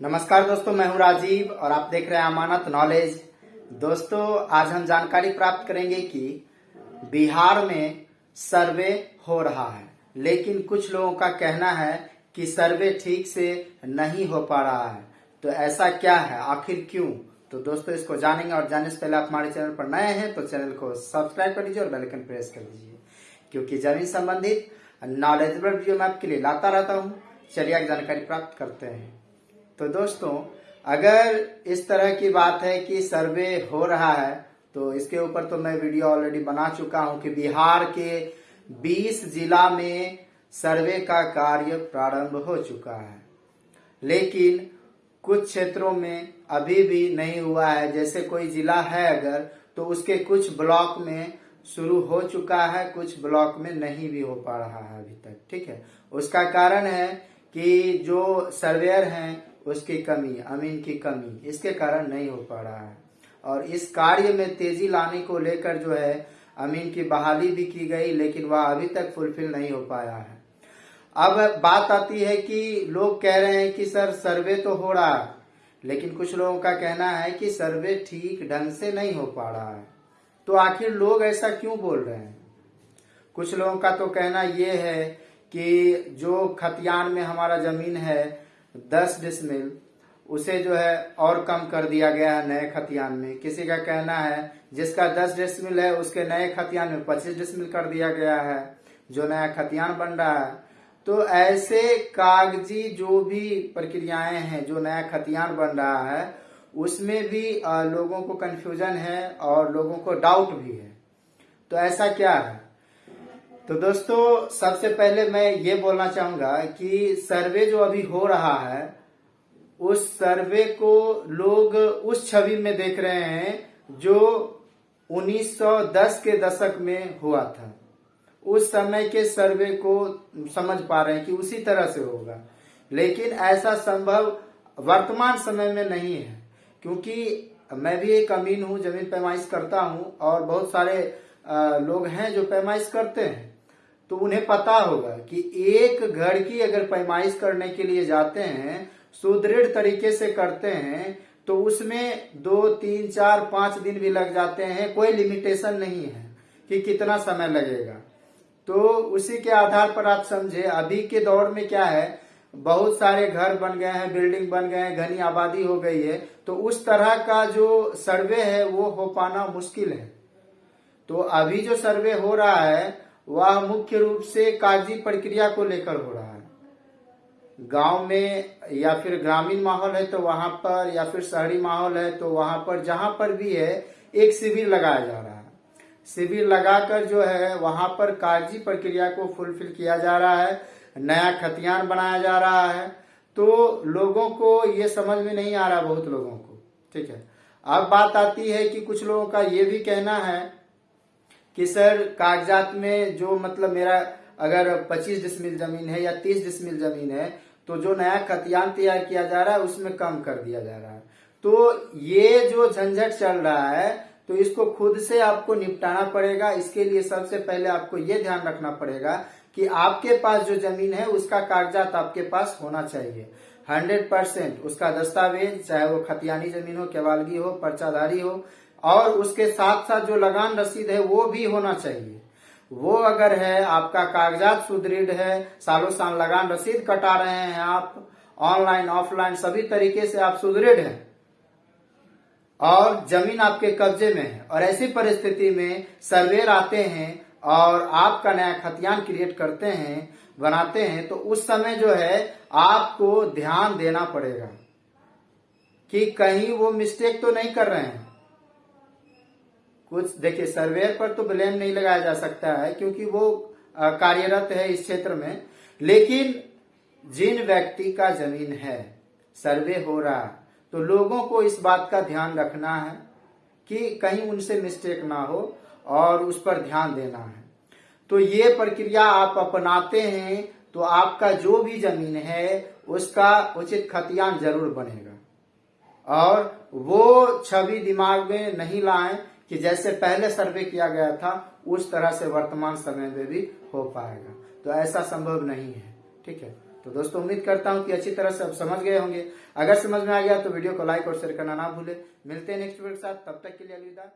नमस्कार दोस्तों, मैं हूं राजीव और आप देख रहे हैं अमानत नॉलेज। दोस्तों, आज हम जानकारी प्राप्त करेंगे कि बिहार में सर्वे हो रहा है, लेकिन कुछ लोगों का कहना है कि सर्वे ठीक से नहीं हो पा रहा है। तो ऐसा क्या है, आखिर क्यों? तो दोस्तों, इसको जानेंगे और जानने से पहले आप हमारे चैनल पर नए हैं तो चैनल को सब्सक्राइब कर लीजिए और बेल आइकन प्रेस कर दीजिए, क्योंकि जमीन संबंधित नॉलेजेबल वीडियो मैं आपके लिए लाता रहता हूँ। चलिए आगे जानकारी प्राप्त करते हैं। तो दोस्तों, अगर इस तरह की बात है कि सर्वे हो रहा है तो इसके ऊपर तो मैं वीडियो ऑलरेडी बना चुका हूं कि बिहार के 20 जिला में सर्वे का कार्य प्रारंभ हो चुका है, लेकिन कुछ क्षेत्रों में अभी भी नहीं हुआ है। जैसे कोई जिला है अगर, तो उसके कुछ ब्लॉक में शुरू हो चुका है, कुछ ब्लॉक में नहीं भी हो पा रहा है अभी तक। ठीक है, उसका कारण है कि जो सर्वेयर हैं उसकी कमी, अमीन की कमी, इसके कारण नहीं हो पा रहा है। और इस कार्य में तेजी लाने को लेकर जो है अमीन की बहाली भी की गई, लेकिन वह अभी तक फुलफिल नहीं हो पाया है। अब बात आती है कि लोग कह रहे हैं कि सर सर्वे तो हो रहा है, लेकिन कुछ लोगों का कहना है कि सर्वे ठीक ढंग से नहीं हो पा रहा है। तो आखिर लोग ऐसा क्यों बोल रहे हैं? कुछ लोगों का तो कहना यह है कि जो खतियान में हमारा जमीन है 10 डिसमिल, उसे जो है और कम कर दिया गया है नए खतियान में। किसी का कहना है जिसका 10 डिसमिल है उसके नए खतियान में 25 डिसमिल कर दिया गया है, जो नया खतियान बन रहा है। तो ऐसे कागजी जो भी प्रक्रियाएं हैं, जो नया खतियान बन रहा है उसमें भी लोगों को कंफ्यूजन है और लोगों को डाउट भी है। तो ऐसा क्या है? तो दोस्तों, सबसे पहले मैं ये बोलना चाहूंगा कि सर्वे जो अभी हो रहा है उस सर्वे को लोग उस छवि में देख रहे हैं जो 1910 के दशक में हुआ था। उस समय के सर्वे को समझ पा रहे हैं कि उसी तरह से होगा, लेकिन ऐसा संभव वर्तमान समय में नहीं है। क्योंकि मैं भी एक अमीन हूं, जमीन पैमाइश करता हूं और बहुत सारे लोग हैं जो पैमाइश करते हैं। तो उन्हें पता होगा कि एक घर की अगर पैमाइश करने के लिए जाते हैं, सुदृढ़ तरीके से करते हैं, तो उसमें 2, 3, 4, 5 दिन भी लग जाते हैं। कोई लिमिटेशन नहीं है कि कितना समय लगेगा। तो उसी के आधार पर आप समझे, अभी के दौर में क्या है, बहुत सारे घर बन गए हैं, बिल्डिंग बन गए हैं, घनी आबादी हो गई है, तो उस तरह का जो सर्वे है वो हो पाना मुश्किल है। तो अभी जो सर्वे हो रहा है वह मुख्य रूप से कागजी प्रक्रिया को लेकर हो रहा है। गांव में या फिर ग्रामीण माहौल है तो वहां पर, या फिर शहरी माहौल है तो वहां पर, जहां पर भी है एक शिविर लगाया जा रहा है। शिविर लगाकर जो है वहां पर कागजी प्रक्रिया को फुलफिल किया जा रहा है, नया खतियान बनाया जा रहा है। तो लोगों को ये समझ में नहीं आ रहा, बहुत लोगों को। ठीक है, अब बात आती है कि कुछ लोगों का ये भी कहना है कि सर कागजात में जो, मतलब मेरा अगर 25 डिसमिल जमीन है या 30 डिसमिल जमीन है, तो जो नया खतियान तैयार किया जा रहा है उसमें कम कर दिया जा रहा है। तो ये जो झंझट चल रहा है, तो इसको खुद से आपको निपटाना पड़ेगा। इसके लिए सबसे पहले आपको ये ध्यान रखना पड़ेगा कि आपके पास जो जमीन है उसका कागजात आपके पास होना चाहिए 100%। उसका दस्तावेज, चाहे वो खतियानी जमीन हो, केवालगी हो, पर्चाधारी हो, और उसके साथ साथ जो लगान रसीद है वो भी होना चाहिए। वो अगर है, आपका कागजात सुदृढ़ है, सालों साल लगान रसीद कटा रहे हैं आप, ऑनलाइन ऑफलाइन सभी तरीके से आप सुदृढ़ हैं और जमीन आपके कब्जे में है, और ऐसी परिस्थिति में सर्वेयर आते हैं और आपका नया खतियान क्रिएट करते हैं, बनाते हैं, तो उस समय जो है आपको ध्यान देना पड़ेगा कि कहीं वो मिस्टेक तो नहीं कर रहे हैं। कुछ देखिए, सर्वेयर पर तो ब्लेम नहीं लगाया जा सकता है क्योंकि वो कार्यरत है इस क्षेत्र में, लेकिन जिन व्यक्ति का जमीन है, सर्वे हो रहा है, तो लोगों को इस बात का ध्यान रखना है कि कहीं उनसे मिस्टेक ना हो और उस पर ध्यान देना है। तो ये प्रक्रिया आप अपनाते हैं तो आपका जो भी जमीन है उसका उचित खतियान जरूर बनेगा। और वो छवि दिमाग में नहीं लाएं कि जैसे पहले सर्वे किया गया था उस तरह से वर्तमान समय में भी हो पाएगा, तो ऐसा संभव नहीं है। ठीक है। तो दोस्तों उम्मीद करता हूं कि अच्छी तरह से आप समझ गए होंगे। अगर समझ में आ गया तो वीडियो को लाइक और शेयर करना ना भूले। मिलते हैं नेक्स्ट वीडियो के साथ, तब तक के लिए अलविदा।